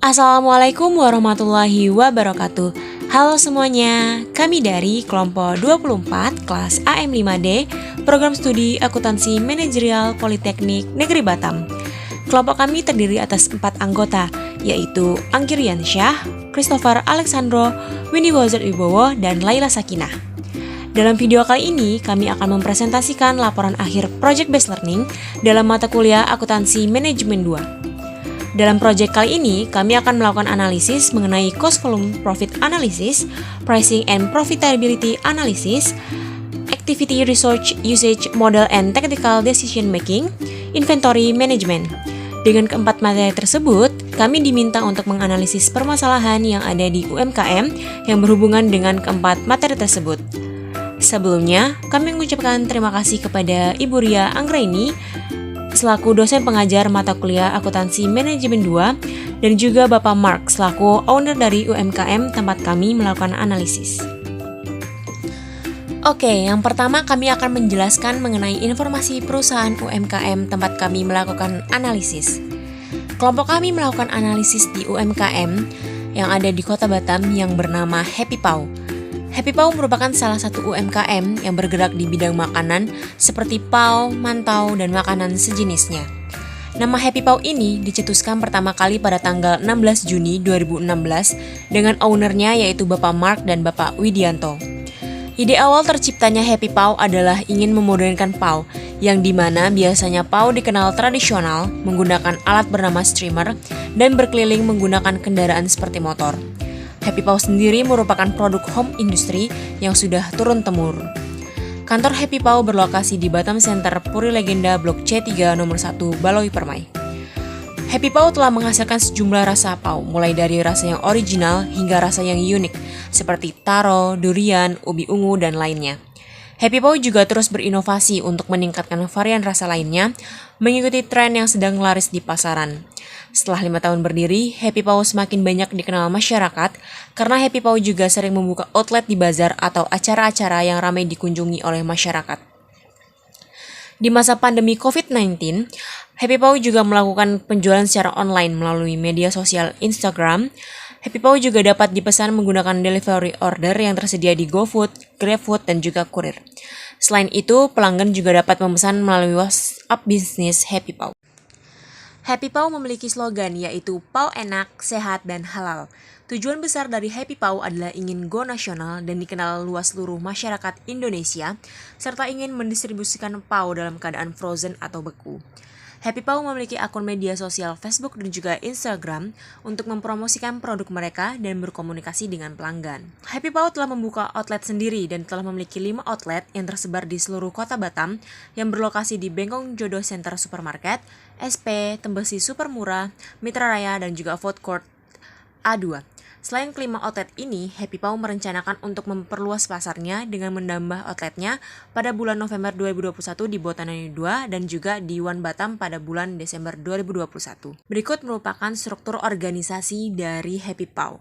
Assalamualaikum warahmatullahi wabarakatuh. Halo semuanya, kami dari kelompok 24 kelas AM5D, program studi akuntansi manajerial Politeknik Negeri Batam. Kelompok kami terdiri atas 4 anggota, yaitu Angkir Yansyah, Christopher Alexandro, Winnie Wazir Wibowo, dan Laila Sakinah. Dalam video kali ini, kami akan mempresentasikan laporan akhir Project Based Learning dalam mata kuliah Akuntansi Manajemen 2. Dalam proyek kali ini, kami akan melakukan analisis mengenai cost volume profit analysis, pricing and profitability analysis, activity research usage model and technical decision making, inventory management. Dengan keempat materi tersebut, kami diminta untuk menganalisis permasalahan yang ada di UMKM yang berhubungan dengan keempat materi tersebut. Sebelumnya, kami mengucapkan terima kasih kepada Ibu Ria Anggraini selaku dosen pengajar mata kuliah Akuntansi Manajemen 2 dan juga Bapak Mark selaku owner dari UMKM tempat kami melakukan analisis. Oke, yang pertama kami akan menjelaskan mengenai informasi perusahaan UMKM tempat kami melakukan analisis. Kelompok kami melakukan analisis di UMKM yang ada di Kota Batam yang bernama Happy Paw. Happy Paw merupakan salah satu UMKM yang bergerak di bidang makanan seperti paw, mantau, dan makanan sejenisnya. Nama Happy Paw ini dicetuskan pertama kali pada tanggal 16 Juni 2016 dengan ownernya yaitu Bapak Mark dan Bapak Widianto. Ide awal terciptanya Happy Paw adalah ingin memodernkan paw, yang dimana biasanya paw dikenal tradisional menggunakan alat bernama streamer dan berkeliling menggunakan kendaraan seperti motor. Happy Paw sendiri merupakan produk home industry yang sudah turun-temurun. Kantor Happy Paw berlokasi di Batam Center Puri Legenda Blok C3 nomor 1 Baloi Permai. Happy Paw telah menghasilkan sejumlah rasa paw, mulai dari rasa yang original hingga rasa yang unik, seperti taro, durian, ubi ungu, dan lainnya. Happy Paw juga terus berinovasi untuk meningkatkan varian rasa lainnya, mengikuti tren yang sedang laris di pasaran. Setelah 5 tahun berdiri, Happy Paw semakin banyak dikenal masyarakat karena Happy Paw juga sering membuka outlet di bazar atau acara-acara yang ramai dikunjungi oleh masyarakat. Di masa pandemi COVID-19, Happy Paw juga melakukan penjualan secara online melalui media sosial Instagram. Happy Paw juga dapat dipesan menggunakan delivery order yang tersedia di GoFood, GrabFood, dan juga kurir. Selain itu, pelanggan juga dapat memesan melalui WhatsApp bisnis Happy Paw. Happy Paw memiliki slogan yaitu Paw enak, sehat, dan halal. Tujuan besar dari Happy Paw adalah ingin go nasional dan dikenal luas seluruh masyarakat Indonesia, serta ingin mendistribusikan paw dalam keadaan frozen atau beku. Happy Paw memiliki akun media sosial Facebook dan juga Instagram untuk mempromosikan produk mereka dan berkomunikasi dengan pelanggan. Happy Paw telah membuka outlet sendiri dan telah memiliki 5 outlet yang tersebar di seluruh Kota Batam yang berlokasi di Bengkong Jodoh Center Supermarket, SP, Tembesi Supermurah, Mitra Raya, dan juga Food Court A2. Selain kelima outlet ini, Happy Paw merencanakan untuk memperluas pasarnya dengan menambah outletnya pada bulan November 2021 di Botanani 2 dan juga di One Batam pada bulan Desember 2021. Berikut merupakan struktur organisasi dari Happy Paw.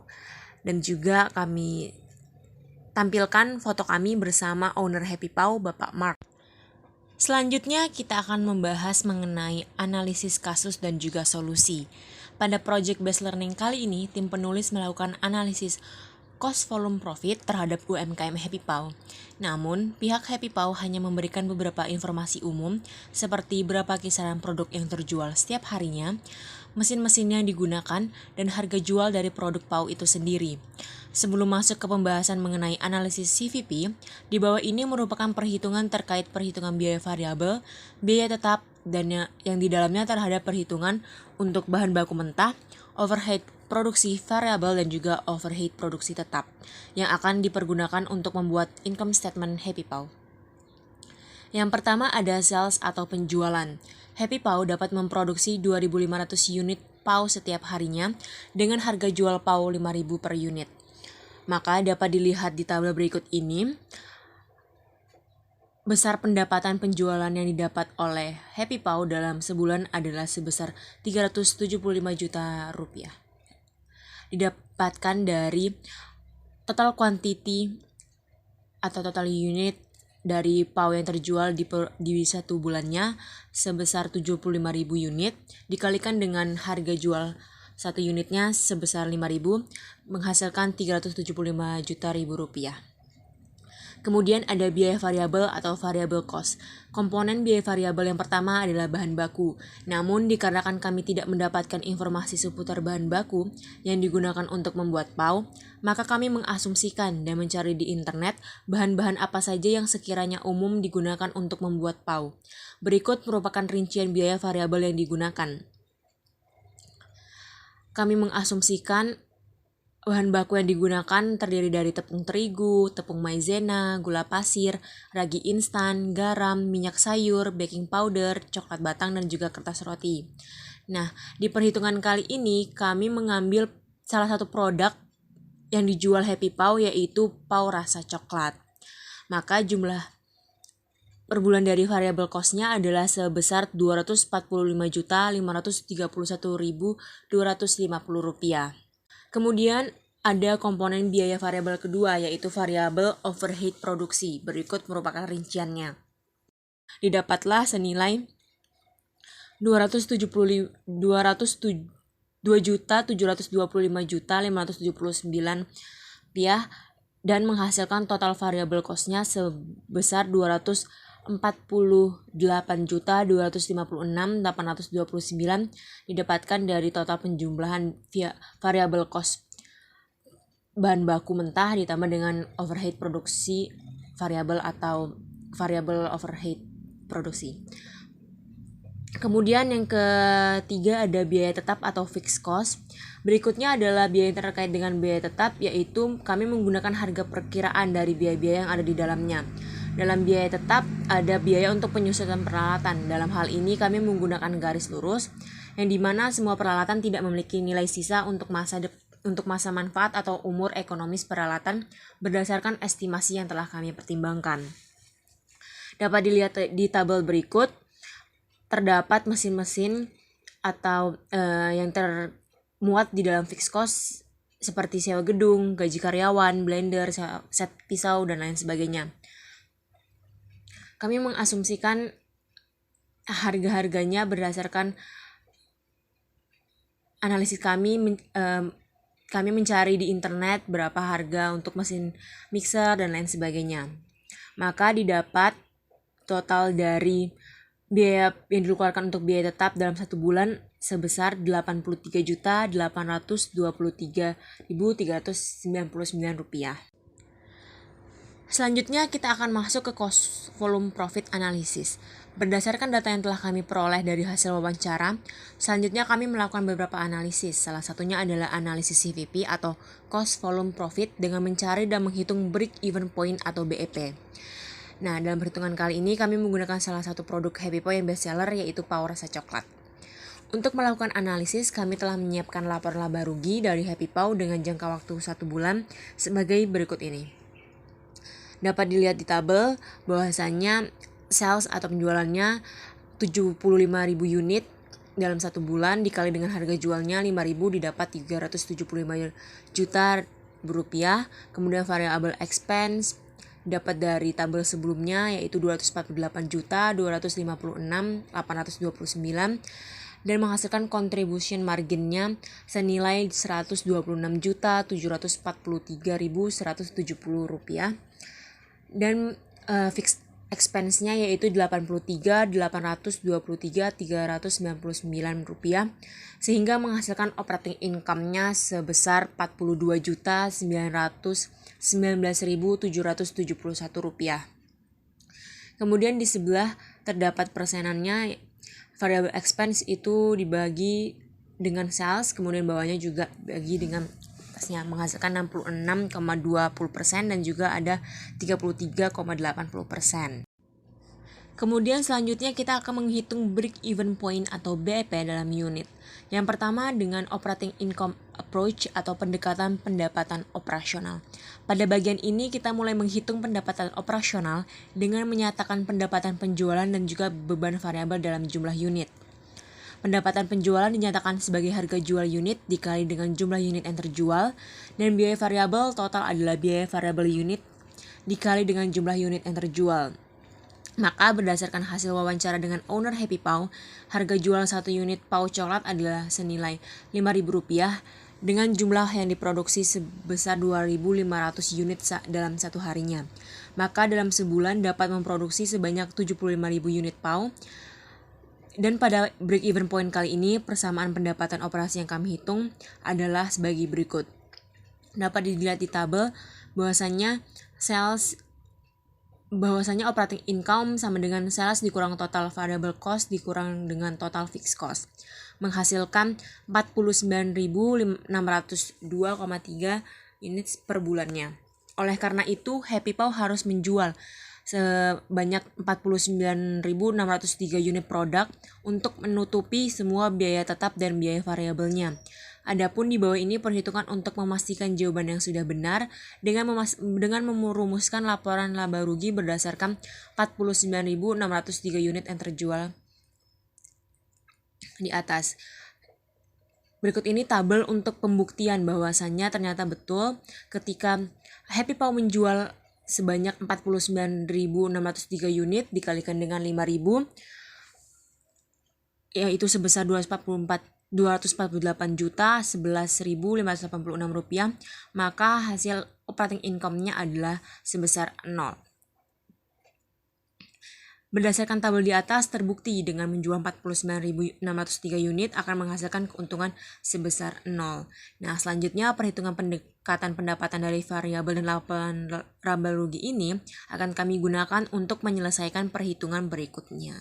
Dan juga kami tampilkan foto kami bersama owner Happy Paw, Bapak Mark. Selanjutnya kita akan membahas mengenai analisis kasus dan juga solusi. Pada Project Based Learning kali ini, tim penulis melakukan analisis cost volume profit terhadap UMKM Happy Paw. Namun, pihak Happy Paw hanya memberikan beberapa informasi umum seperti berapa kisaran produk yang terjual setiap harinya, mesin-mesin yang digunakan, dan harga jual dari produk Paw itu sendiri. Sebelum masuk ke pembahasan mengenai analisis CVP, di bawah ini merupakan perhitungan terkait perhitungan biaya variabel, biaya tetap, dan yang di dalamnya terhadap perhitungan untuk bahan baku mentah, overhead produksi variabel, dan juga overhead produksi tetap yang akan dipergunakan untuk membuat income statement Happy Paw. Yang pertama ada sales atau penjualan. Happy Paw dapat memproduksi 2.500 unit paw setiap harinya dengan harga jual paw 5.000 per unit. Maka dapat dilihat di tabel berikut ini. Besar pendapatan penjualan yang didapat oleh Happy Paw dalam sebulan adalah sebesar 375 juta rupiah. Didapatkan dari total quantity atau total unit dari paw yang terjual di satu bulannya sebesar 75.000 unit dikalikan dengan harga jual satu unitnya sebesar 5.000, menghasilkan 375 juta rupiah. Kemudian ada biaya variabel atau variable cost. Komponen biaya variabel yang pertama adalah bahan baku. Namun dikarenakan kami tidak mendapatkan informasi seputar bahan baku yang digunakan untuk membuat PAU, maka kami mengasumsikan dan mencari di internet bahan-bahan apa saja yang sekiranya umum digunakan untuk membuat PAU. Berikut merupakan rincian biaya variabel yang digunakan. Kami mengasumsikan bahan baku yang digunakan terdiri dari tepung terigu, tepung maizena, gula pasir, ragi instan, garam, minyak sayur, baking powder, coklat batang, dan juga kertas roti. Nah, di perhitungan kali ini kami mengambil salah satu produk yang dijual Happy Pau, yaitu Pau rasa coklat. Maka jumlah per bulan dari variable cost-nya adalah sebesar Rp245.531.250. Kemudian ada komponen biaya variabel kedua, yaitu variabel overhead produksi. Berikut merupakan rinciannya. Didapatlah senilai Rp2.725.579 dan menghasilkan total variable cost-nya sebesar Rp248.256.829 didapatkan dari total penjumlahan variable cost bahan baku mentah ditambah dengan overhead produksi variabel atau variable overhead produksi. Kemudian yang ketiga ada biaya tetap atau fixed cost. Berikutnya adalah biaya yang terkait dengan biaya tetap, yaitu kami menggunakan harga perkiraan dari biaya-biaya yang ada di dalamnya. Dalam biaya tetap ada biaya untuk penyusunan peralatan. Dalam hal ini kami menggunakan garis lurus yang dimana semua peralatan tidak memiliki nilai sisa untuk masa manfaat atau umur ekonomis peralatan berdasarkan estimasi yang telah kami pertimbangkan. Dapat dilihat di tabel berikut, terdapat mesin-mesin atau yang termuat di dalam fixed cost seperti sewa gedung, gaji karyawan, blender, set pisau, dan lain sebagainya. Kami mengasumsikan harga-harganya berdasarkan analisis kami. Kami mencari di internet berapa harga untuk mesin mixer dan lain sebagainya. Maka didapat total dari biaya yang dikeluarkan untuk biaya tetap dalam satu bulan sebesar Rp83.823.399. Selanjutnya kita akan masuk ke cost volume profit analysis. Berdasarkan data yang telah kami peroleh dari hasil wawancara, selanjutnya kami melakukan beberapa analisis. Salah satunya adalah analisis CVP atau cost volume profit dengan mencari dan menghitung break even point atau BEP. Nah, dalam perhitungan kali ini kami menggunakan salah satu produk Happy Pau yang bestseller, yaitu Pau rasa coklat. Untuk melakukan analisis, kami telah menyiapkan laporan laba rugi dari Happy Pau dengan jangka waktu 1 bulan sebagai berikut ini. Dapat dilihat di tabel bahwasannya sales atau penjualannya 75.000 unit dalam 1 bulan dikali dengan harga jualnya 5.000 didapat 375 juta rupiah. Kemudian variable expense dapat dari tabel sebelumnya, yaitu 248.256.829 dan menghasilkan contribution marginnya senilai 126.743.170 rupiah. Dan fixed expense-nya yaitu 83.823.399 rupiah, sehingga menghasilkan operating income-nya sebesar 42.919.771 rupiah. Kemudian di sebelah terdapat persenannya. Variable expense itu dibagi dengan sales, kemudian bawahnya juga bagi dengan menghasilkan 66,20% dan juga ada 33,80%. Kemudian selanjutnya kita akan menghitung break even point atau BEP dalam unit. Yang pertama dengan operating income approach atau pendekatan pendapatan operasional. Pada bagian ini kita mulai menghitung pendapatan operasional dengan menyatakan pendapatan penjualan dan juga beban variabel dalam jumlah unit. Pendapatan penjualan dinyatakan sebagai harga jual unit dikali dengan jumlah unit yang terjual, dan biaya variabel total adalah biaya variabel unit dikali dengan jumlah unit yang terjual. Maka berdasarkan hasil wawancara dengan owner Happy Paw, harga jual 1 unit paw coklat adalah senilai Rp5.000 dengan jumlah yang diproduksi sebesar 2.500 unit dalam satu harinya. Maka dalam sebulan dapat memproduksi sebanyak 75.000 unit paw. Dan pada break even point kali ini, persamaan pendapatan operasi yang kami hitung adalah sebagai berikut. Dapat dilihat di tabel bahwasanya operating income sama dengan sales dikurang total variable cost dikurang dengan total fixed cost, menghasilkan 49.602,3 unit per bulannya. Oleh karena itu, Happy Paw harus menjual sebanyak 49.603 unit produk untuk menutupi semua biaya tetap dan biaya variabelnya. Adapun di bawah ini perhitungan untuk memastikan jawaban yang sudah benar dengan merumuskan laporan laba rugi berdasarkan 49.603 unit yang terjual di atas. Berikut ini tabel untuk pembuktian bahwasannya ternyata betul ketika Happy Paw menjual sebanyak 49.603 unit dikalikan dengan 5.000, yaitu sebesar 248 juta 11.586 rupiah, maka hasil operating income-nya adalah sebesar 0. Berdasarkan tabel di atas, terbukti dengan menjual 49.603 unit akan menghasilkan keuntungan sebesar 0. Nah, selanjutnya perhitungan pendekatan pendapatan dari variabel dan laporan laba rugi ini akan kami gunakan untuk menyelesaikan perhitungan berikutnya.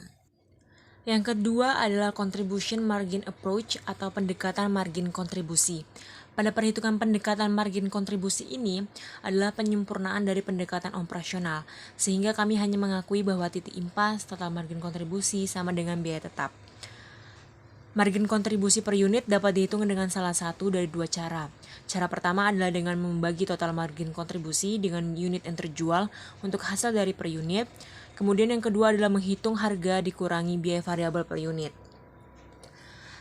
Yang kedua adalah contribution margin approach atau pendekatan margin kontribusi. Pada perhitungan pendekatan margin kontribusi ini adalah penyempurnaan dari pendekatan operasional, sehingga kami hanya mengakui bahwa titik impas total margin kontribusi sama dengan biaya tetap. Margin kontribusi per unit dapat dihitung dengan salah satu dari dua cara. Cara pertama adalah dengan membagi total margin kontribusi dengan unit yang terjual untuk hasil dari per unit. Kemudian yang kedua adalah menghitung harga dikurangi biaya variabel per unit.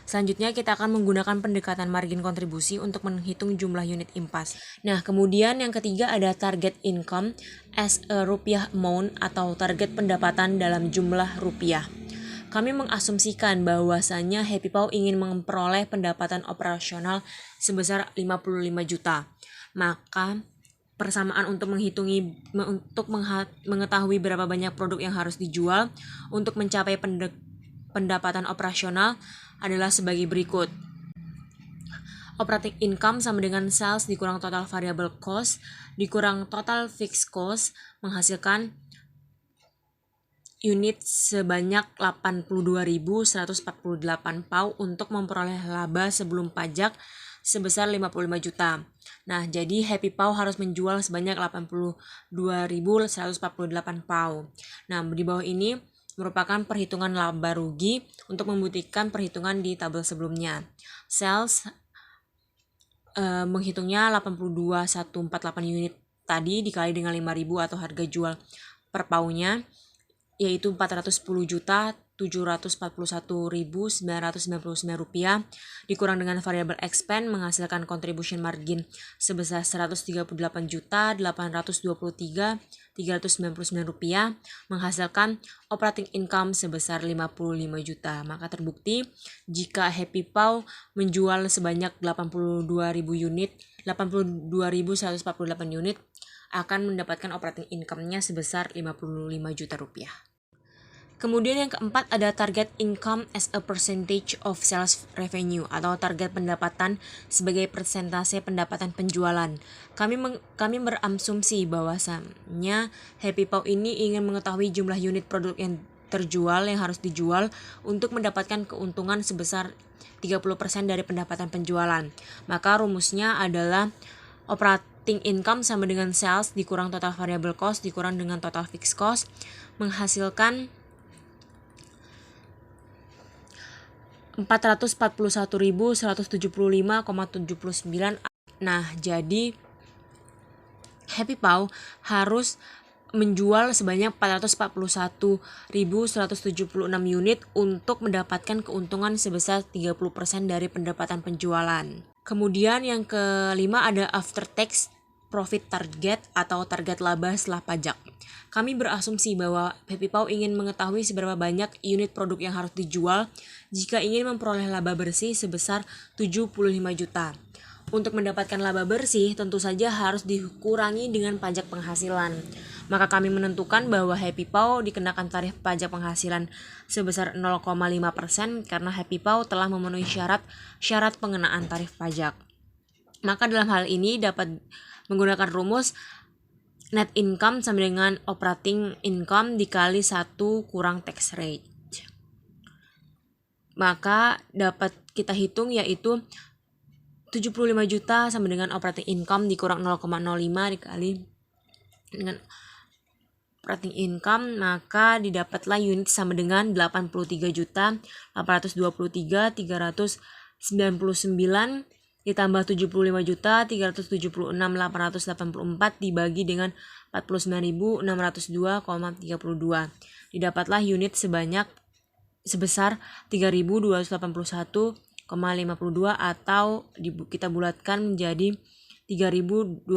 Selanjutnya kita akan menggunakan pendekatan margin kontribusi untuk menghitung jumlah unit impas. Nah, kemudian yang ketiga ada target income as a rupiah amount atau target pendapatan dalam jumlah rupiah. Kami mengasumsikan bahwasannya Happy Paw ingin memperoleh pendapatan operasional sebesar 55 juta. Maka persamaan untuk mengetahui berapa banyak produk yang harus dijual untuk mencapai pendapatan operasional adalah sebagai berikut. Operating income sama dengan sales dikurang total variable cost dikurang total fixed cost menghasilkan unit sebanyak 82.148 paw untuk memperoleh laba sebelum pajak sebesar 55 juta. Nah, jadi Happy Paw harus menjual sebanyak 82.148 paw. Nah, di bawah ini merupakan perhitungan laba rugi untuk membuktikan perhitungan di tabel sebelumnya. Sales menghitungnya 82.148 unit tadi dikali dengan 5.000 atau harga jual per paunya, yaitu 410.741.999 rupiah dikurang dengan variable expense menghasilkan contribution margin sebesar 138.823.399 rupiah menghasilkan operating income sebesar 55 juta. Maka terbukti jika Happy Paw menjual sebanyak 82.148 unit akan mendapatkan operating income-nya sebesar 55 juta rupiah. Kemudian yang keempat ada target income as a percentage of sales revenue atau target pendapatan sebagai persentase pendapatan penjualan. Kami berasumsi bahwasannya Happy Paw ini ingin mengetahui jumlah unit produk yang terjual yang harus dijual untuk mendapatkan keuntungan sebesar 30% dari pendapatan penjualan. Maka rumusnya adalah operating income sama dengan sales dikurang total variable cost dikurang dengan total fixed cost menghasilkan 441.175,79. Nah, jadi Happy Paw harus menjual sebanyak 441.176 unit untuk mendapatkan keuntungan sebesar 30% dari pendapatan penjualan. Kemudian yang kelima ada after tax profit target atau target laba setelah pajak. Kami berasumsi bahwa Happy Pau ingin mengetahui seberapa banyak unit produk yang harus dijual jika ingin memperoleh laba bersih sebesar 75 juta. Untuk mendapatkan laba bersih tentu saja harus dikurangi dengan pajak penghasilan. Maka kami menentukan bahwa Happy Pau dikenakan tarif pajak penghasilan sebesar 0,5% karena Happy Pau telah memenuhi syarat pengenaan tarif pajak. Maka dalam hal ini dapat menggunakan rumus net income sama dengan operating income dikali 1 kurang tax rate. Maka dapat kita hitung yaitu 75 juta sama dengan operating income dikurang 0,05 dikali dengan operating income, maka didapatlah unit sama dengan 83.823.399 ditambah 75.376.884 dibagi dengan 49.602,32. Didapatlah unit sebesar 3.281,52 atau kita bulatkan menjadi 3.282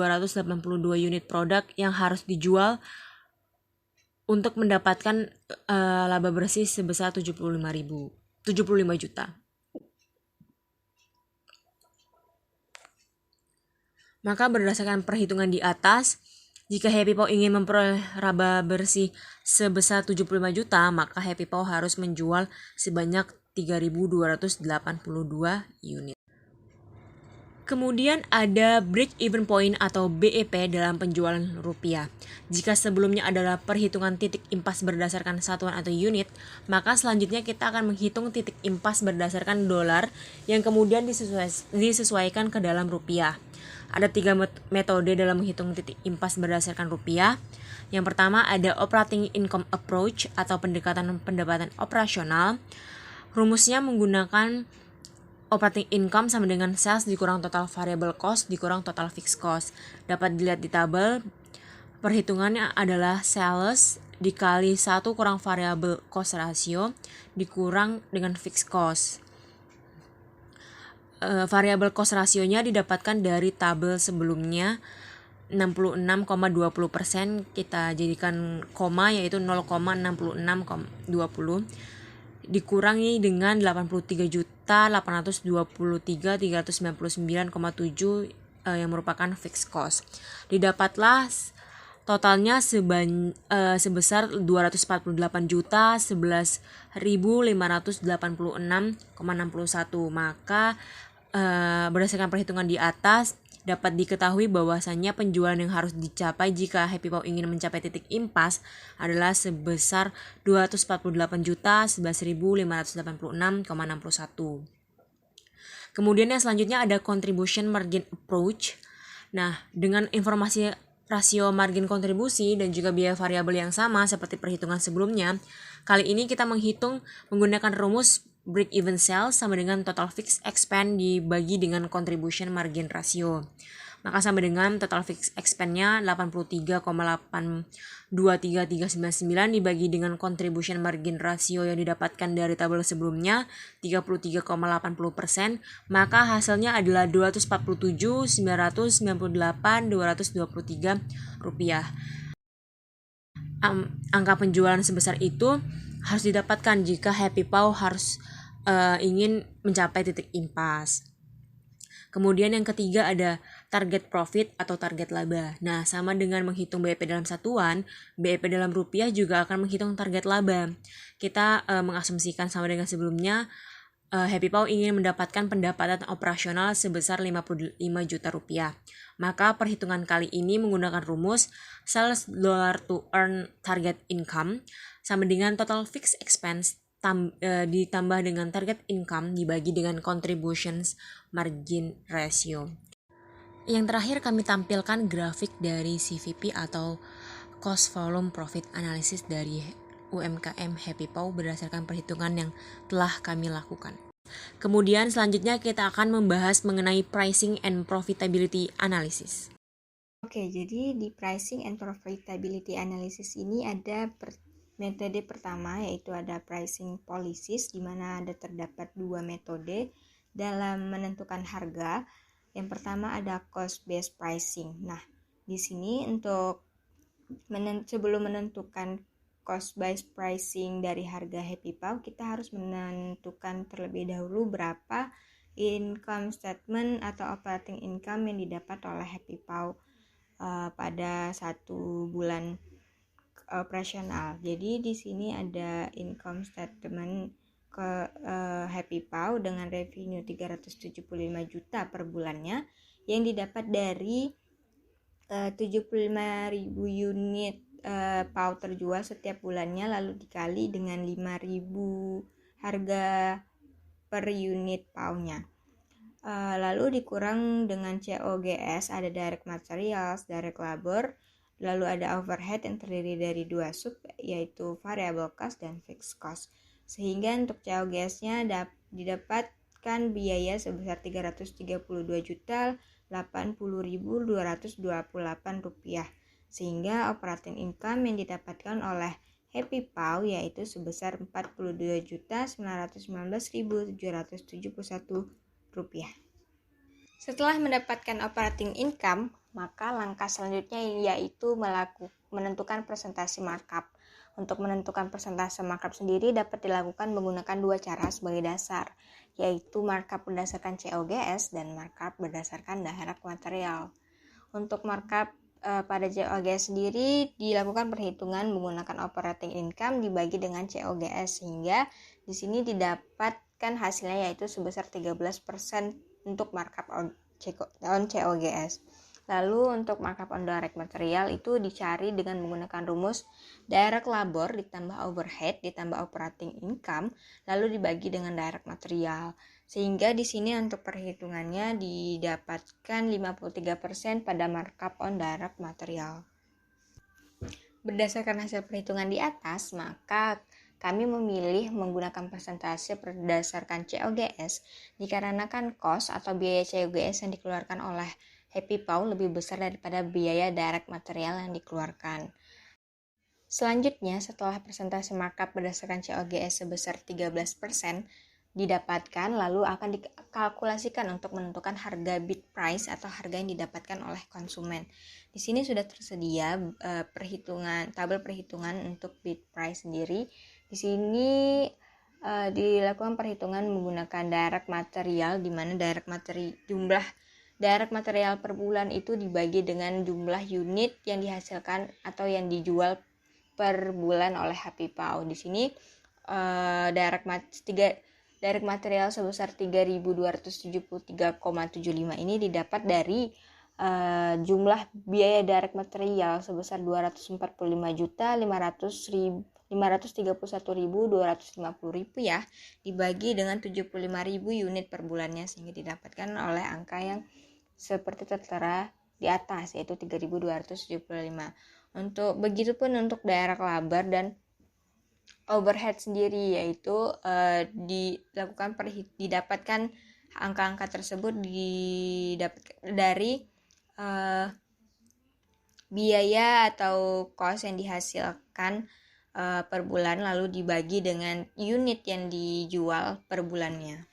unit produk yang harus dijual untuk mendapatkan laba bersih sebesar 75 juta. Maka berdasarkan perhitungan di atas, jika Happy Pau ingin memperoleh laba bersih sebesar 75 juta, maka Happy Pau harus menjual sebanyak 3.282 unit. Kemudian ada break even point atau BEP dalam penjualan rupiah. Jika sebelumnya adalah perhitungan titik impas berdasarkan satuan atau unit, maka selanjutnya kita akan menghitung titik impas berdasarkan dolar yang kemudian disesuaikan ke dalam rupiah. Ada 3 metode dalam menghitung titik impas berdasarkan rupiah. Yang pertama ada operating income approach atau pendekatan pendapatan operasional. Rumusnya menggunakan operating income sama dengan sales dikurang total variable cost dikurang total fixed cost. Dapat dilihat di tabel. Perhitungannya adalah sales dikali 1 kurang variable cost ratio dikurang dengan fixed cost. Variable cost rasionya didapatkan dari tabel sebelumnya 66,20%, kita jadikan koma yaitu 0,66,20 dikurangi dengan 83.823.399,7 yang merupakan fixed cost. Didapatlah totalnya sebesar 241.11.586,61. Maka berdasarkan perhitungan di atas dapat diketahui bahwasannya penjualan yang harus dicapai jika Happy Pau ingin mencapai titik impas adalah sebesar 248.11.586,61. Kemudian yang selanjutnya ada contribution margin approach. Nah, dengan informasi rasio margin kontribusi dan juga biaya variabel yang sama seperti perhitungan sebelumnya, kali ini kita menghitung menggunakan rumus break even sales sama dengan total fixed expense dibagi dengan contribution margin ratio. Maka sama dengan total fixed expense-nya 83,823399 dibagi dengan contribution margin ratio yang didapatkan dari tabel sebelumnya 33,80%, maka hasilnya adalah 247.998.223 rupiah. Angka penjualan sebesar itu harus didapatkan jika Happy Pau harus ingin mencapai titik impas. Kemudian yang ketiga ada target profit atau target laba. Nah, sama dengan menghitung BEP dalam satuan, BEP dalam rupiah juga akan menghitung target laba. Kita mengasumsikan sama dengan sebelumnya, Happy Pau ingin mendapatkan pendapatan operasional sebesar 55 juta rupiah. Maka perhitungan kali ini menggunakan rumus sales dollar to earn target income sama dengan total fixed expense ditambah dengan target income dibagi dengan contributions margin ratio. Yang terakhir kami tampilkan grafik dari CVP atau cost volume profit analysis dari UMKM Happy Pau berdasarkan perhitungan yang telah kami lakukan. Kemudian selanjutnya kita akan membahas mengenai pricing and profitability analysis. Oke, jadi di pricing and profitability analysis ini ada metode pertama yaitu ada pricing policies, di mana ada terdapat 2 metode dalam menentukan harga. Yang pertama ada cost based pricing. Nah, di sini untuk sebelum menentukan cost based pricing dari harga Happy Pau, kita harus menentukan terlebih dahulu berapa income statement atau operating income yang didapat oleh Happy Pau pada satu bulan operasional. Jadi di sini ada income statement Happy Pau dengan revenue 375 juta per bulannya yang didapat dari 75.000 unit Pau terjual setiap bulannya, lalu dikali dengan 5.000 harga per unit Pau-nya. Lalu dikurang dengan COGS, ada direct materials, direct labor, lalu ada overhead yang terdiri dari dua sub, yaitu variable cost dan fixed cost. Sehingga untuk COGS-nya didapatkan biaya sebesar 332.080.228 rupiah. Sehingga operating income yang didapatkan oleh Happy Pau yaitu sebesar 42.919.771 rupiah. Setelah mendapatkan operating income, maka langkah selanjutnya yaitu menentukan presentasi markup. Untuk menentukan presentasi markup sendiri dapat dilakukan menggunakan dua cara sebagai dasar, yaitu markup berdasarkan COGS dan markup berdasarkan direct material. Untuk markup pada COGS sendiri dilakukan perhitungan menggunakan operating income dibagi dengan COGS, sehingga di sini didapatkan hasilnya yaitu sebesar 13% untuk markup on COGS. Lalu untuk markup on direct material itu dicari dengan menggunakan rumus direct labor ditambah overhead ditambah operating income lalu dibagi dengan direct material. Sehingga di sini untuk perhitungannya didapatkan 53% pada markup on direct material. Berdasarkan hasil perhitungan di atas, maka kami memilih menggunakan persentase berdasarkan COGS dikarenakan cost atau biaya COGS yang dikeluarkan oleh Happy Pau lebih besar daripada biaya direct material yang dikeluarkan. Selanjutnya, setelah persentase markup berdasarkan COGS sebesar 13% didapatkan, lalu akan dikalkulasikan untuk menentukan harga bid price atau harga yang didapatkan oleh konsumen. Di sini sudah tersedia tabel perhitungan untuk bid price sendiri. Di sini dilakukan perhitungan menggunakan direct material, di mana jumlah direct material per bulan itu dibagi dengan jumlah unit yang dihasilkan atau yang dijual per bulan oleh Happy Pau. Di sini direct material sebesar 3.273,75 ini didapat dari jumlah biaya direct material sebesar 245.531.250 rupiah dibagi dengan 75.000 unit per bulannya, sehingga didapatkan oleh angka yang seperti tertera di atas yaitu 3.275. Begitupun untuk direct labor dan overhead sendiri, yaitu didapatkan angka-angka tersebut didapatkan dari biaya atau cost yang dihasilkan per bulan lalu dibagi dengan unit yang dijual per bulannya,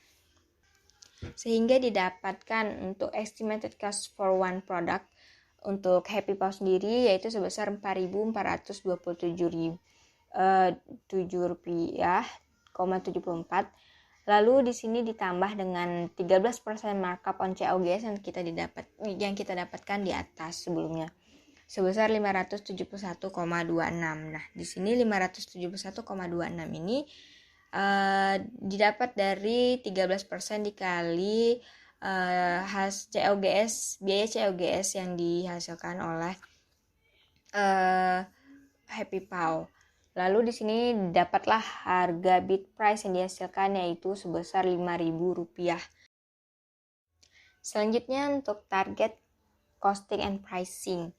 sehingga didapatkan untuk estimated cost for one product untuk Happy Pau sendiri yaitu sebesar 4.427 rupiah, 74. Lalu di sini ditambah dengan 13% markup on COGS yang kita dapatkan di atas sebelumnya sebesar 571,26. Nah, di sini 571,26 ini didapat dari 13% dikali biaya COGS yang dihasilkan oleh Happy Pau. Lalu di sini dapatlah harga bid price yang dihasilkan yaitu sebesar Rp5.000. Selanjutnya untuk target costing and pricing.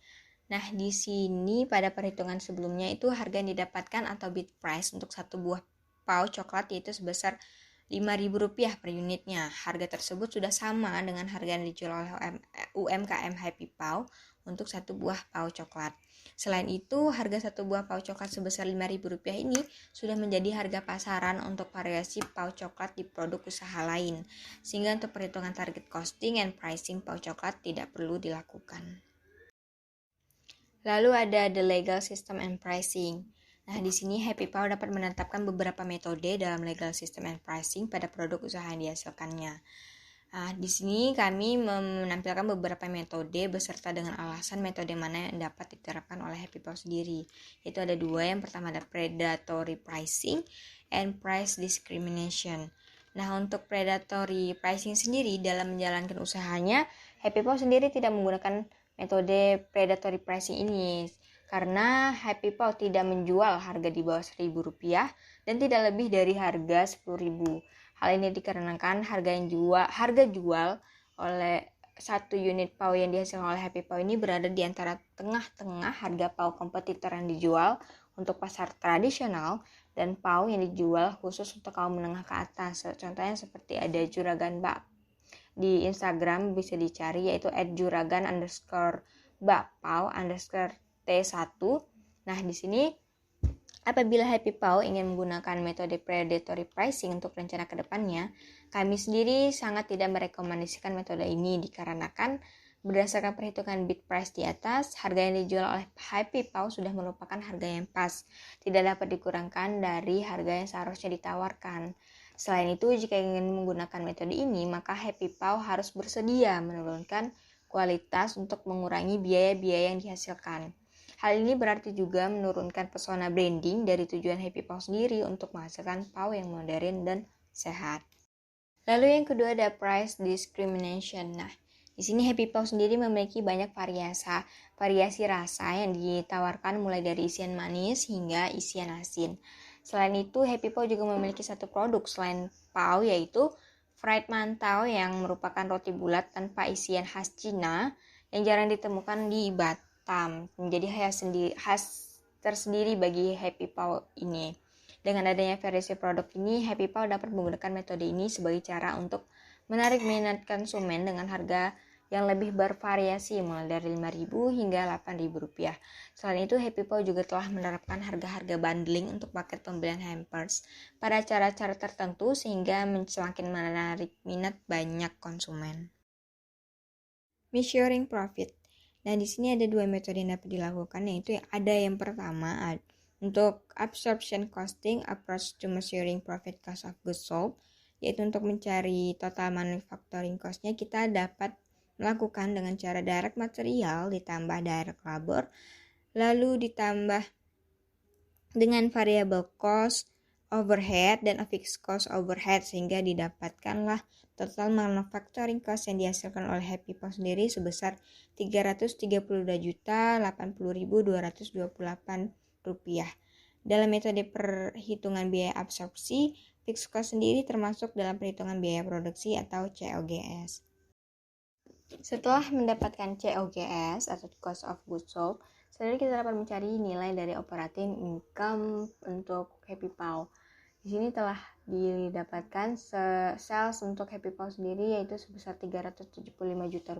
Nah, di sini pada perhitungan sebelumnya itu harga yang didapatkan atau bid price untuk satu buah Pau coklat yaitu sebesar Rp5.000 per unitnya. Harga tersebut sudah sama dengan harga yang dijual oleh UMKM Happy Pau untuk satu buah Pau coklat. Selain itu, harga satu buah Pau coklat sebesar Rp5.000 ini sudah menjadi harga pasaran untuk variasi Pau coklat di produk usaha lain. Sehingga untuk perhitungan target costing and pricing Pau coklat tidak perlu dilakukan. Lalu ada the legal system and pricing. Nah, di sini Happy Pau dapat menetapkan beberapa metode dalam legal system and pricing pada produk usaha yang dihasilkannya. Nah, di sini kami menampilkan beberapa metode beserta dengan alasan metode mana yang dapat diterapkan oleh Happy Pau sendiri. Yaitu ada dua, yang pertama ada predatory pricing and price discrimination. Nah, untuk predatory pricing sendiri dalam menjalankan usahanya, Happy Pau sendiri tidak menggunakan metode predatory pricing ini karena Happy Pau tidak menjual harga di bawah Rp1.000 dan tidak lebih dari harga Rp10.000. Hal ini dikarenakan harga jual oleh satu unit pau yang dihasilkan oleh Happy Pau ini berada di antara tengah-tengah harga pau kompetitor yang dijual untuk pasar tradisional dan pau yang dijual khusus untuk kaum menengah ke atas. Contohnya seperti ada Juragan Bak. Di Instagram bisa dicari yaitu @juragan_bakpao_T1. Nah, di sini apabila Happy Pau ingin menggunakan metode predatory pricing untuk rencana kedepannya, kami sendiri sangat tidak merekomendasikan metode ini dikarenakan berdasarkan perhitungan bid price di atas, harga yang dijual oleh Happy Pau sudah merupakan harga yang pas, tidak dapat dikurangkan dari harga yang seharusnya ditawarkan. Selain itu, jika ingin menggunakan metode ini, maka Happy Pau harus bersedia menurunkan kualitas untuk mengurangi biaya-biaya yang dihasilkan. Hal ini berarti juga menurunkan pesona branding dari tujuan Happy Pau sendiri untuk menghasilkan pau yang modern dan sehat. Lalu yang kedua ada price discrimination. Nah, di sini Happy Pau sendiri memiliki banyak variasi rasa yang ditawarkan mulai dari isian manis hingga isian asin. Selain itu, Happy Pau juga memiliki satu produk selain pau yaitu fried mantau yang merupakan roti bulat tanpa isian khas Cina yang jarang ditemukan di Batam, menjadi khas tersendiri bagi Happy Pau ini. Dengan adanya variasi produk ini, Happy Pau dapat menggunakan metode ini sebagai cara untuk menarik minat konsumen dengan harga yang lebih bervariasi mulai dari Rp5.000 hingga Rp8.000. Selain itu, Happy Pau juga telah menerapkan harga-harga bundling untuk paket pembelian hampers pada cara-cara tertentu sehingga semakin menarik minat banyak konsumen. Measuring profit. Nah, di sini ada dua metode yang dapat dilakukan, yaitu ada yang pertama untuk absorption costing approach to measuring profit cost of goods sold, yaitu untuk mencari total manufacturing cost-nya kita dapat melakukan dengan cara direct material ditambah direct labor, lalu ditambah dengan variable cost overhead dan fixed cost overhead sehingga didapatkanlah total manufacturing cost yang dihasilkan oleh Happy Pau sendiri sebesar Rp332.880.228. Dalam metode perhitungan biaya absorpsi, fixed cost sendiri termasuk dalam perhitungan biaya produksi atau COGS. Setelah mendapatkan COGS atau cost of goods sold, selanjutnya kita dapat mencari nilai dari operating income untuk Happy Pau. Di sini telah didapatkan sales untuk Happy Pau sendiri yaitu sebesar Rp375 juta,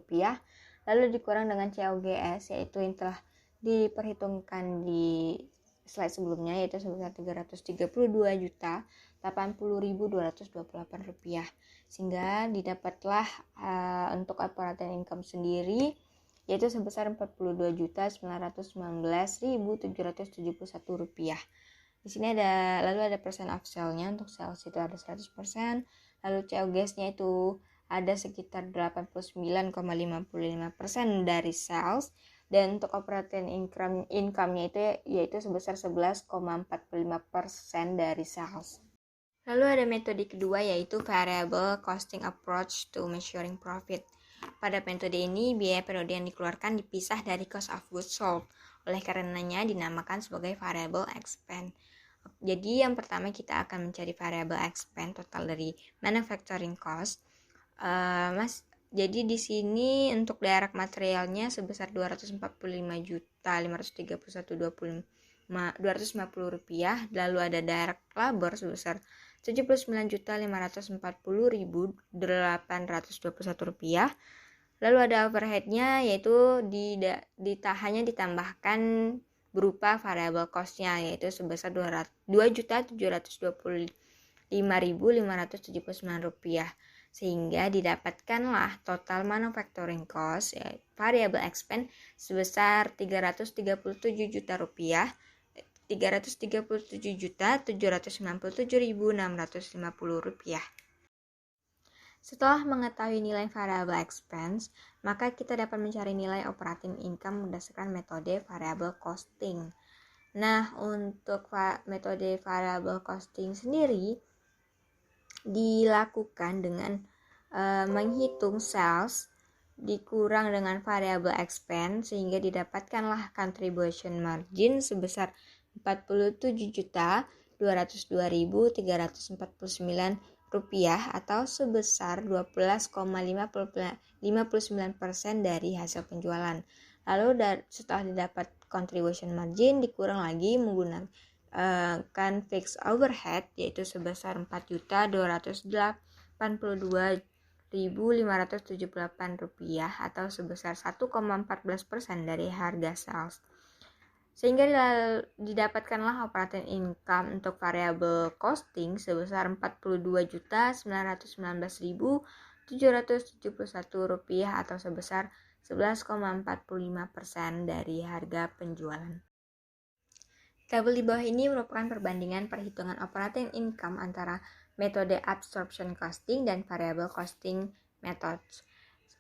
lalu dikurang dengan COGS yaitu yang telah diperhitungkan di slide sebelumnya yaitu sebesar Rp332.80.228, sehingga didapatlah untuk operating income sendiri yaitu sebesar Rp49.919.771. Di sini lalu ada persen of sale-nya. Untuk sales itu ada 100%, lalu COGS-nya itu ada sekitar 89,55% dari sales, dan untuk operating income-nya itu yaitu sebesar 11,45% dari sales. Lalu ada metode kedua yaitu variable costing approach to measuring profit. Pada metode ini, biaya periode yang dikeluarkan dipisah dari cost of goods sold. Oleh karenanya dinamakan sebagai variable expense. Jadi yang pertama kita akan mencari variable expense total dari manufacturing cost. Jadi di sini untuk direct materialnya sebesar Rp245.531.250, lalu ada direct labor sebesar Rp79.540.821, lalu ada overheadnya yaitu hanya ditambahkan berupa variable cost-nya yaitu sebesar Rp2.725.579. sehingga didapatkanlah total manufacturing cost variable expense sebesar 337 juta rupiah, 337.797.650 rupiah. Setelah mengetahui nilai variable expense, maka kita dapat mencari nilai operating income berdasarkan metode variable costing. Nah, untuk metode variable costing sendiri dilakukan dengan menghitung sales dikurang dengan variable expense sehingga didapatkanlah contribution margin sebesar 47.202.349 rupiah atau sebesar 12,59% dari hasil penjualan. Lalu setelah didapat contribution margin dikurang lagi menggunakan fixed overhead yaitu sebesar 4.282.578 rupiah atau sebesar 1,14% dari harga sales. Sehingga didapatkanlah operating income untuk variable costing sebesar 42.919.771 rupiah atau sebesar 11,45% dari harga penjualan. Tabel di bawah ini merupakan perbandingan perhitungan operating income antara metode absorption costing dan variable costing methods.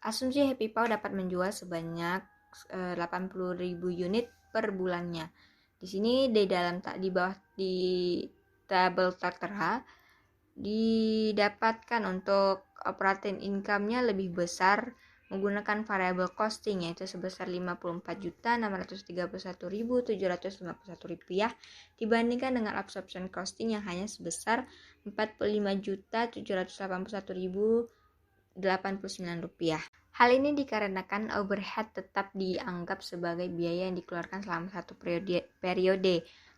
Asumsi Happy Paw dapat menjual sebanyak 80.000 unit per bulannya. Di sini di bawah di tabel tertera didapatkan untuk operating income-nya lebih besar menggunakan variable costing yaitu sebesar 54.631.751 rupiah dibandingkan dengan absorption costing yang hanya sebesar 45.781.089 rupiah. Hal ini dikarenakan overhead tetap dianggap sebagai biaya yang dikeluarkan selama satu periode.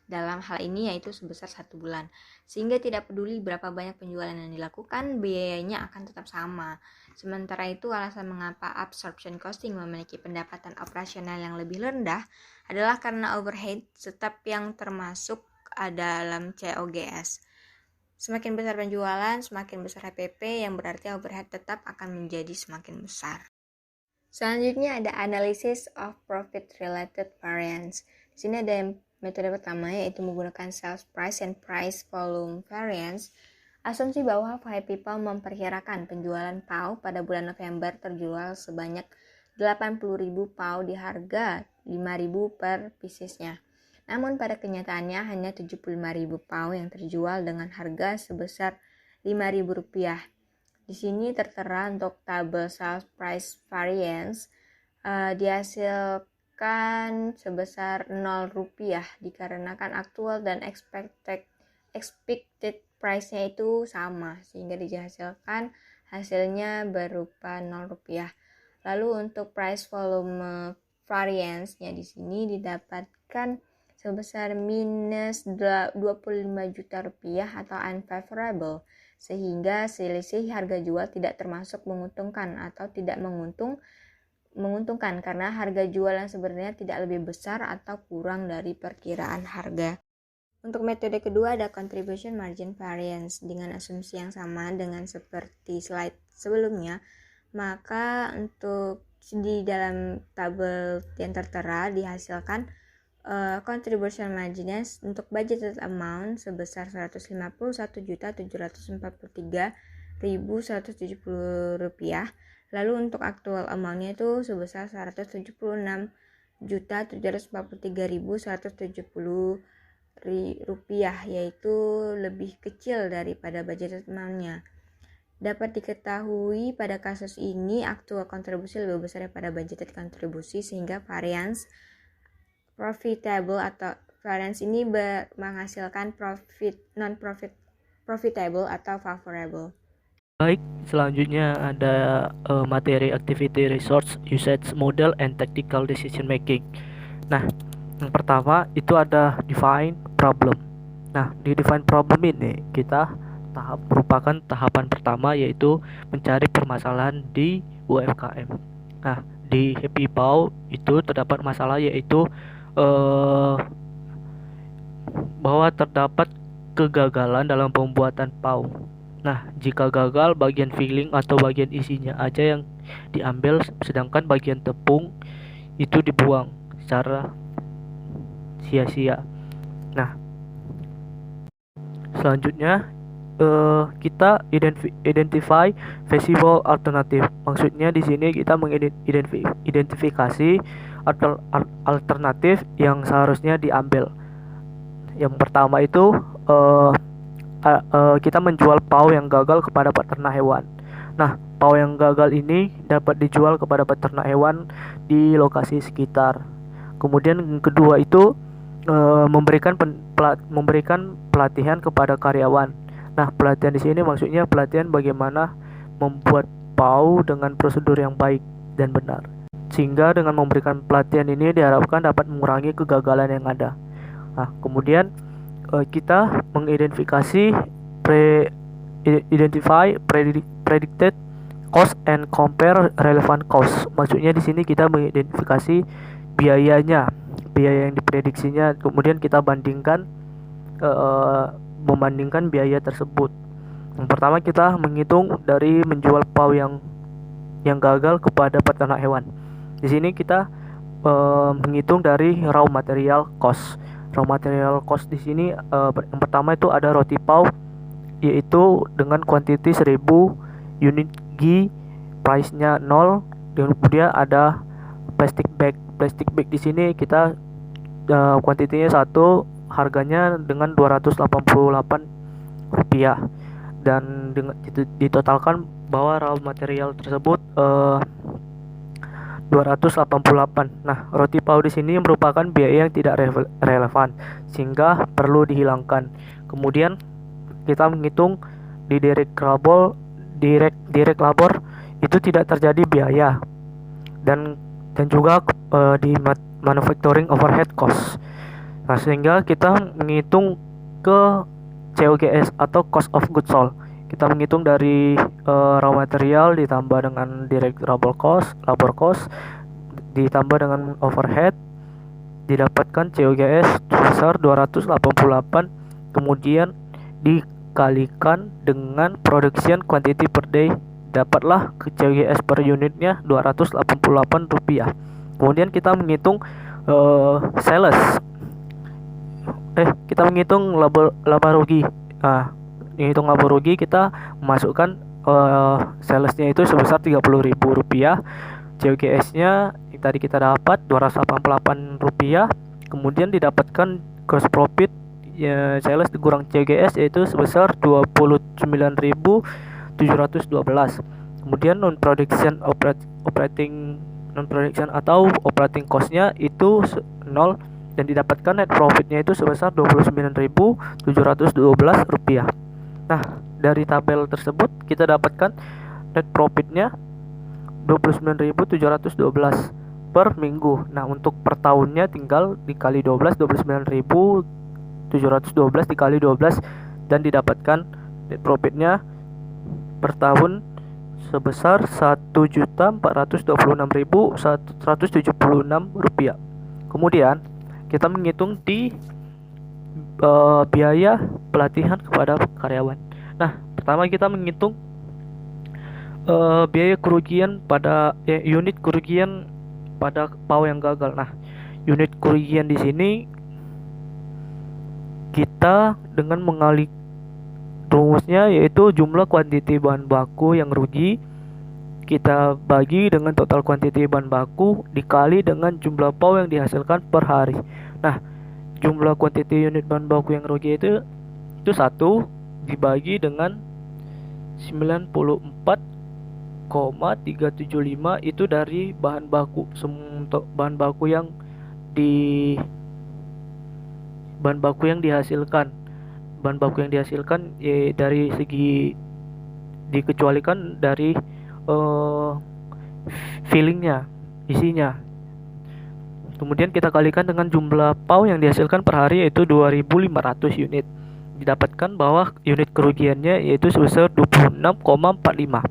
Dalam hal ini yaitu sebesar 1 bulan. Sehingga tidak peduli berapa banyak penjualan yang dilakukan, biayanya akan tetap sama. Sementara itu alasan mengapa absorption costing memiliki pendapatan operasional yang lebih rendah adalah karena overhead tetap yang termasuk dalam COGS. Semakin besar penjualan, semakin besar HPP yang berarti overhead tetap akan menjadi semakin besar. Selanjutnya ada analysis of profit related variance. Di sini ada metode pertama yaitu menggunakan sales price and price volume variance. Asumsi bahwa Happy Paw memperkirakan penjualan PAW pada bulan November terjual sebanyak 80.000 PAW di harga 5.000 per piecesnya. Namun pada kenyataannya hanya 75.000 PAW yang terjual dengan harga sebesar 5.000 rupiah. Di sini tertera untuk tabel sales price variance dihasilkan sebesar 0 rupiah dikarenakan aktual dan expected price-nya itu sama sehingga dihasilkan hasilnya berupa 0 rupiah. Lalu untuk price volume variance-nya di sini didapatkan sebesar minus 25 juta rupiah atau unfavorable sehingga selisih harga jual tidak termasuk menguntungkan atau tidak menguntungkan karena harga jual yang sebenarnya tidak lebih besar atau kurang dari perkiraan harga. Untuk metode kedua ada contribution margin variance dengan asumsi yang sama dengan seperti slide sebelumnya. Maka untuk di dalam tabel yang tertera dihasilkan contribution marginnya untuk budgeted amount sebesar 151.743.170 rupiah. Lalu untuk actual amount-nya itu sebesar 176.743.170 rupiah, yaitu lebih kecil daripada budget amount-nya. Dapat diketahui pada kasus ini actual kontribusi lebih besar daripada budgeted kontribusi sehingga variance profitable atau variance ini menghasilkan profitable atau favorable. Baik, selanjutnya ada materi activity resource usage model and tactical decision making. Nah, yang pertama itu ada define problem. Nah, di define problem ini kita merupakan tahapan pertama yaitu mencari permasalahan di UMKM. Nah, di Happy Paw itu terdapat masalah yaitu bahwa terdapat kegagalan dalam pembuatan PAW. Nah, jika gagal, bagian filling atau bagian isinya aja yang diambil, sedangkan bagian tepung itu dibuang secara sia-sia. Nah, selanjutnya kita identify feasible alternative. Maksudnya di sini kita mengidentifikasi alternatif yang seharusnya diambil. Yang pertama itu kita menjual pau yang gagal kepada peternak hewan. Nah, pau yang gagal ini dapat dijual kepada peternak hewan di lokasi sekitar. Kemudian yang kedua itu memberikan pelatihan kepada karyawan. Nah, pelatihan di sini maksudnya pelatihan bagaimana membuat pau dengan prosedur yang baik dan benar. Sehingga dengan memberikan pelatihan ini diharapkan dapat mengurangi kegagalan yang ada. Nah, kemudian kita mengidentifikasi predicted cost and compare relevant cost. Maksudnya di sini kita mengidentifikasi biaya yang diprediksinya, kemudian kita membandingkan biaya tersebut. Yang pertama kita menghitung dari menjual pau yang gagal kepada peternak hewan. Di sini kita menghitung dari raw material cost. Raw material cost di sini yang pertama itu ada roti pau, yaitu dengan kuantiti 1000 unit G, price-nya 0. Kemudian ada plastic bag. Plastic bag di sini kita kuantitinya 1, harganya dengan Rp288, dan dengan ditotalkan bahwa raw material tersebut 288. Nah, roti pau di sini merupakan biaya yang tidak relevan sehingga perlu dihilangkan. Kemudian kita menghitung di direct labor itu tidak terjadi biaya, dan juga di manufacturing overhead cost. Nah, sehingga kita menghitung ke COGS atau cost of goods sold. Kita menghitung dari raw material ditambah dengan direct labor cost ditambah dengan overhead, didapatkan COGS sebesar 288, kemudian dikalikan dengan production quantity per day, dapatlah COGS per unitnya Rp288. Kemudian kita menghitung kita menghitung laba rugi. Nah, menghitung laba rugi kita memasukkan salesnya itu sebesar Rp30.000, COGS-nya tadi kita dapat Rp288, kemudian didapatkan gross profit ya, sales dikurang COGS yaitu sebesar Rp29.712. Kemudian non production atau operating cost-nya itu 0, dan didapatkan net profit-nya itu sebesar Rp29.712. Nah, dari tabel tersebut kita dapatkan net profit-nya Rp29.712 per minggu. Nah, untuk per tahunnya tinggal dikali 12, 29.712 dikali 12, dan didapatkan net profit-nya per tahun sebesar Rp1.426.176. Kemudian kita menghitung di biaya pelatihan kepada karyawan. Nah, pertama kita menghitung biaya kerugian pada unit kerugian pada pau yang gagal. Nah, unit kerugian di sini kita dengan mengalih rumusnya, yaitu jumlah kuantiti bahan baku yang rugi kita bagi dengan total kuantiti bahan baku dikali dengan jumlah pau yang dihasilkan per hari. Nah, jumlah kuantiti unit bahan baku yang rugi itu 1 dibagi dengan 94,375 itu dari bahan baku. Untuk bahan baku yang dihasilkan dari segi dikecualikan dari fillingnya, isinya. Kemudian kita kalikan dengan jumlah pau yang dihasilkan per hari, yaitu 2.500 unit. Didapatkan bahwa unit kerugiannya yaitu sebesar 26,45.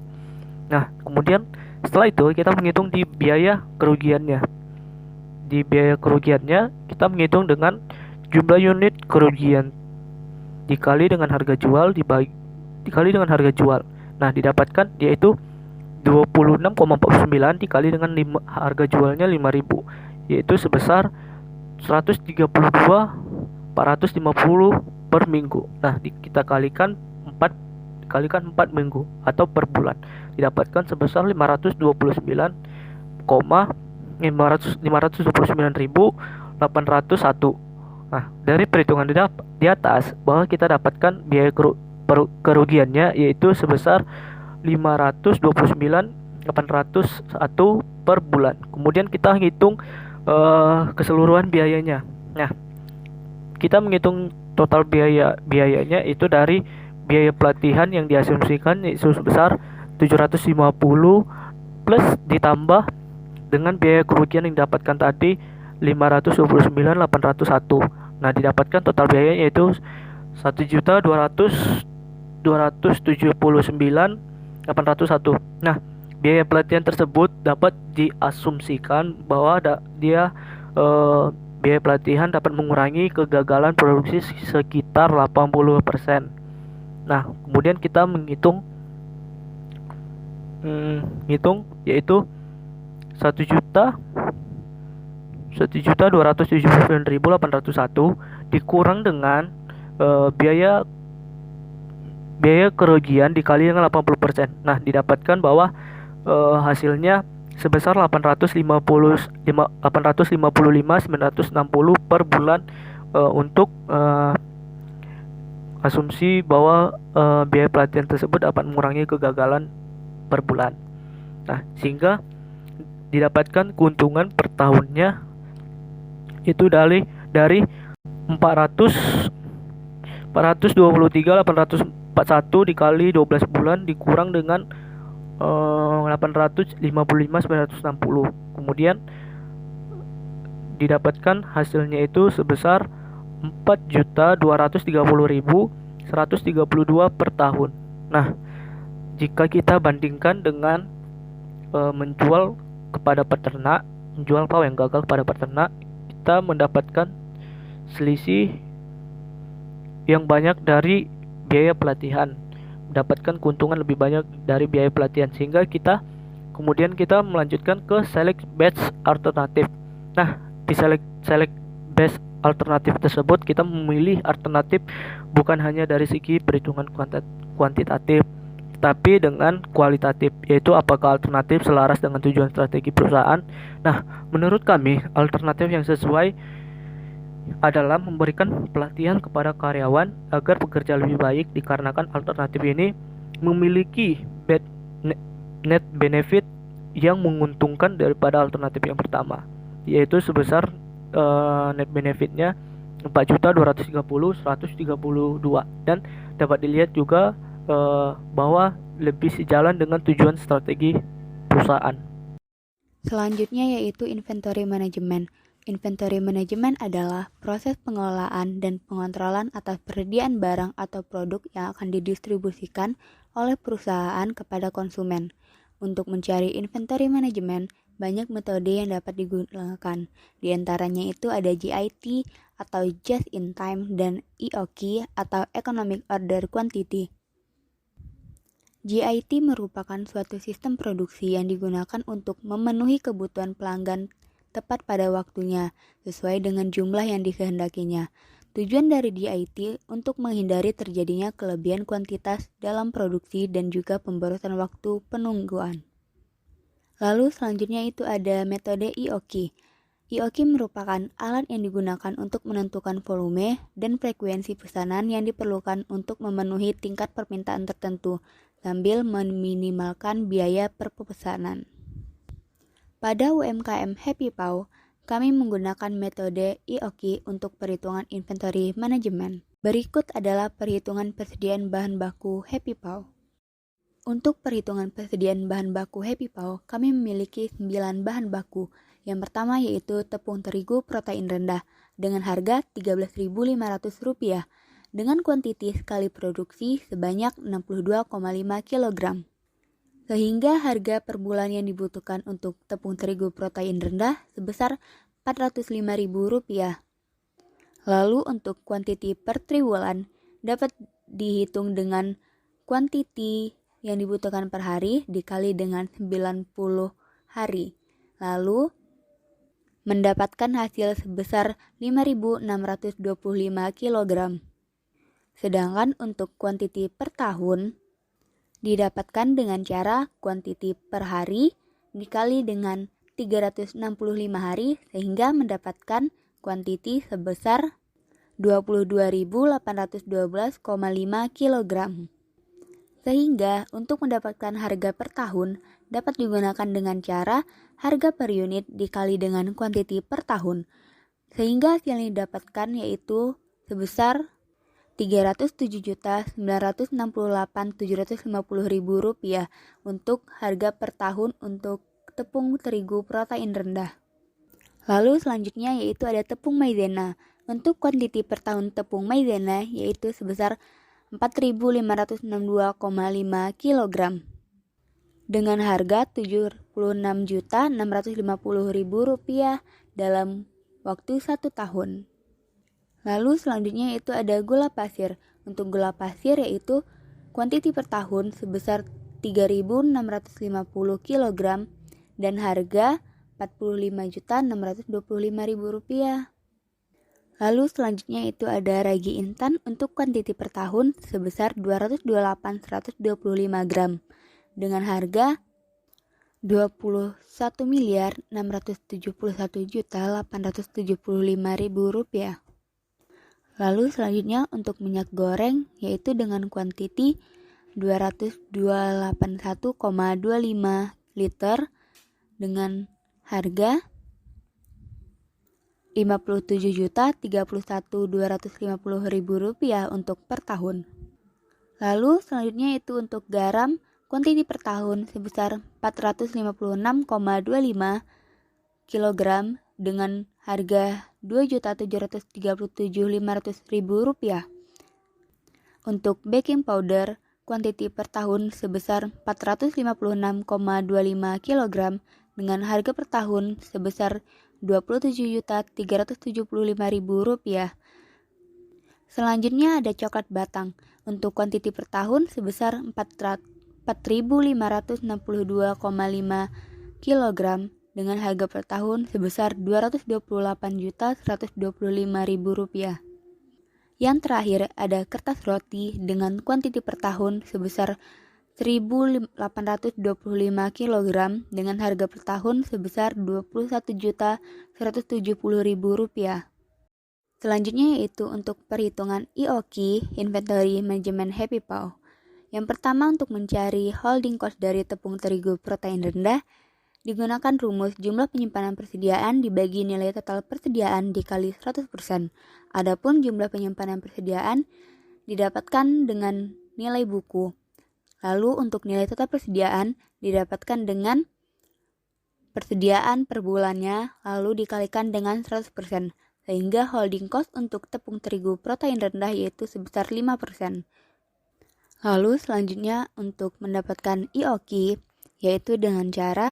Nah, kemudian setelah itu kita menghitung di biaya kerugiannya. Di biaya kerugiannya kita menghitung dengan jumlah unit kerugian dikali dengan harga jual dikali dengan harga jual. Nah, didapatkan yaitu 26,49 dikali dengan harga jualnya 5.000, yaitu sebesar 132.450 per minggu. Nah, kita kalikan 4 minggu atau per bulan, didapatkan sebesar 529.801. Nah, dari perhitungan di atas bahwa kita dapatkan biaya kerugiannya yaitu sebesar 529.801 per bulan. Kemudian kita hitung keseluruhan biayanya. Nah, kita menghitung total biayanya itu dari biaya pelatihan yang diasumsikan yaitu sebesar 750 plus ditambah dengan biaya kerugian yang didapatkan tadi 529.801. Nah, didapatkan total biayanya yaitu 1.279.801. Nah, biaya pelatihan tersebut dapat diasumsikan bahwa biaya pelatihan dapat mengurangi kegagalan produksi sekitar 80%. Nah, kemudian kita menghitung yaitu 1.279.801 dikurang dengan biaya kerugian dikali dengan 80%. Nah, didapatkan bahwa hasilnya sebesar 855.960 per bulan untuk asumsi bahwa biaya pelatihan tersebut dapat mengurangi kegagalan per bulan. Nah, sehingga didapatkan keuntungan per tahunnya itu dari 423.841 dikali 12 bulan dikurang dengan 855.960. Kemudian didapatkan hasilnya itu sebesar 4.230.132 per tahun. Nah, jika kita bandingkan dengan menjual pau yang gagal kepada peternak, kita mendapatkan selisih yang banyak dari biaya pelatihan, mendapatkan keuntungan lebih banyak dari biaya pelatihan, sehingga kita melanjutkan ke select best alternatif. Nah, di select best alternatif tersebut kita memilih alternatif bukan hanya dari segi perhitungan kuantitatif tapi dengan kualitatif, yaitu apakah alternatif selaras dengan tujuan strategi perusahaan. Nah, menurut kami alternatif yang sesuai adalah memberikan pelatihan kepada karyawan agar bekerja lebih baik, dikarenakan alternatif ini memiliki net benefit yang menguntungkan daripada alternatif yang pertama, yaitu sebesar net benefitnya 4.230.132, dan dapat dilihat juga bahwa lebih sejalan dengan tujuan strategi perusahaan. Selanjutnya yaitu inventory management. Inventory management adalah proses pengelolaan dan pengontrolan atas persediaan barang atau produk yang akan didistribusikan oleh perusahaan kepada konsumen. Untuk mencari inventory management, banyak metode yang dapat digunakan. Di antaranya itu ada JIT atau Just in Time dan EOQ atau Economic Order Quantity. JIT merupakan suatu sistem produksi yang digunakan untuk memenuhi kebutuhan pelanggan tepat pada waktunya, sesuai dengan jumlah yang dikehendakinya. Tujuan dari JIT untuk menghindari terjadinya kelebihan kuantitas dalam produksi dan juga pemborosan waktu penungguan. Lalu selanjutnya itu ada metode EOQ. EOQ merupakan alat yang digunakan untuk menentukan volume dan frekuensi pesanan yang diperlukan untuk memenuhi tingkat permintaan tertentu, sambil meminimalkan biaya per pesanan. Pada UMKM Happy Pau, kami menggunakan metode EOQ untuk perhitungan inventory management. Berikut adalah perhitungan persediaan bahan baku Happy Pau. Untuk perhitungan persediaan bahan baku Happy Pau, kami memiliki 9 bahan baku. Yang pertama yaitu tepung terigu protein rendah dengan harga Rp13.500 dengan kuantiti sekali produksi sebanyak 62,5 kg. Sehingga harga per bulan yang dibutuhkan untuk tepung terigu protein rendah sebesar Rp405.000. Lalu untuk kuantiti per triwulan dapat dihitung dengan kuantiti yang dibutuhkan per hari dikali dengan 90 hari. Lalu mendapatkan hasil sebesar 5.625 kg. Sedangkan untuk kuantiti per tahun didapatkan dengan cara kuantiti per hari dikali dengan 365 hari sehingga mendapatkan kuantiti sebesar 22.812,5 kg. Sehingga untuk mendapatkan harga per tahun dapat digunakan dengan cara harga per unit dikali dengan kuantiti per tahun. Sehingga hasil yang didapatkan yaitu sebesar Rp307.968.750 untuk harga per tahun untuk tepung terigu protein rendah. Lalu selanjutnya yaitu ada tepung maizena. Untuk kuantiti per tahun tepung maizena yaitu sebesar 4.562,5 kg dengan harga Rp76.650.000 dalam waktu 1 tahun. Lalu selanjutnya itu ada gula pasir. Untuk gula pasir yaitu kuantiti per tahun sebesar 3.650 kg dan harga Rp45.625.000. Lalu selanjutnya itu ada ragi instan untuk kuantiti per tahun sebesar 228.125 gram dengan harga Rp21.671.875.000. Lalu selanjutnya untuk minyak goreng yaitu dengan kuantiti 281,25 liter dengan harga Rp57.031.250.000 untuk per tahun. Lalu selanjutnya itu untuk garam kuantiti per tahun sebesar 456,25 kg dengan harga Rp2.737.500.000. Untuk baking powder kuantiti per tahun sebesar 456,25 kg dengan harga per tahun sebesar Rp27.375.000. Selanjutnya ada coklat batang untuk kuantiti per tahun sebesar 4.562,5 kg dengan harga per tahun sebesar Rp228.125.000. Yang terakhir ada kertas roti dengan kuantiti per tahun sebesar 1.825 kg dengan harga per tahun sebesar Rp21.170.000. Selanjutnya yaitu untuk perhitungan IOQ, Inventory Management Happy Paw. Yang pertama untuk mencari holding cost dari tepung terigu protein rendah, digunakan rumus jumlah penyimpanan persediaan dibagi nilai total persediaan dikali 100%. Adapun jumlah penyimpanan persediaan didapatkan dengan nilai buku. Lalu untuk nilai total persediaan didapatkan dengan persediaan per bulannya lalu dikalikan dengan 100%. Sehingga holding cost untuk tepung terigu protein rendah yaitu sebesar 5%. Lalu selanjutnya untuk mendapatkan IOQ yaitu dengan cara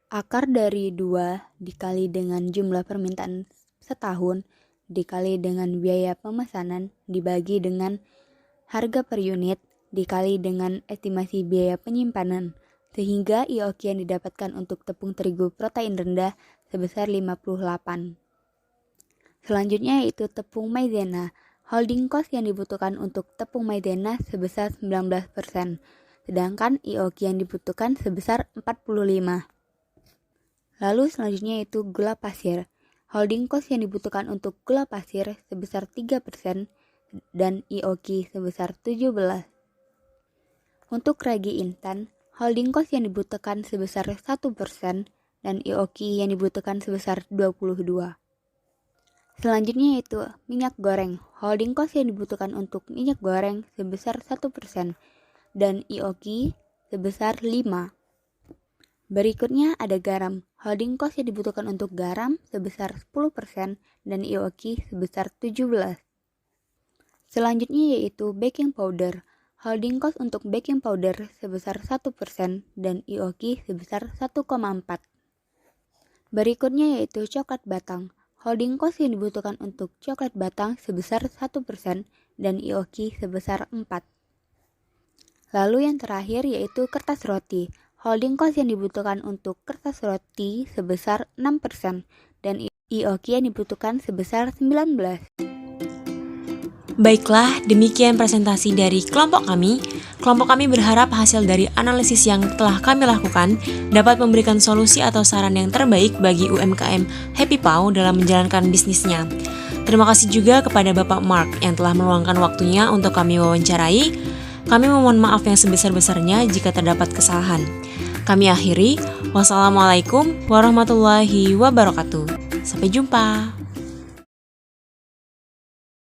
akar dari 2 dikali dengan jumlah permintaan setahun dikali dengan biaya pemesanan dibagi dengan harga per unit dikali dengan estimasi biaya penyimpanan, sehingga IOQ yang didapatkan untuk tepung terigu protein rendah sebesar 58. Selanjutnya yaitu tepung maizena. Holding cost yang dibutuhkan untuk tepung maizena sebesar 19%, sedangkan IOQ yang dibutuhkan sebesar 45. Lalu selanjutnya yaitu gula pasir. Holding cost yang dibutuhkan untuk gula pasir sebesar 3% dan IOQ sebesar 17. Untuk ragi instan, holding cost yang dibutuhkan sebesar 1% dan IOQ yang dibutuhkan sebesar 22. Selanjutnya yaitu minyak goreng. Holding cost yang dibutuhkan untuk minyak goreng sebesar 1% dan IOQ sebesar 5. Berikutnya ada garam. Holding cost yang dibutuhkan untuk garam sebesar 10% dan IOQ sebesar 17. Selanjutnya yaitu baking powder. Holding cost untuk baking powder sebesar 1% dan IOQ sebesar 1,4. Berikutnya yaitu coklat batang. Holding cost yang dibutuhkan untuk coklat batang sebesar 1% dan IOQ sebesar 4. Lalu yang terakhir yaitu kertas roti. Holding cost yang dibutuhkan untuk kertas roti sebesar 6% dan IOQ yang dibutuhkan sebesar 19%. Baiklah, demikian presentasi dari kelompok kami. Kelompok kami berharap hasil dari analisis yang telah kami lakukan dapat memberikan solusi atau saran yang terbaik bagi UMKM Happy Pau dalam menjalankan bisnisnya. Terima kasih juga kepada Bapak Mark yang telah meluangkan waktunya untuk kami wawancarai. Kami memohon maaf yang sebesar-besarnya jika terdapat kesalahan. Kami akhiri, wassalamualaikum warahmatullahi wabarakatuh. Sampai jumpa.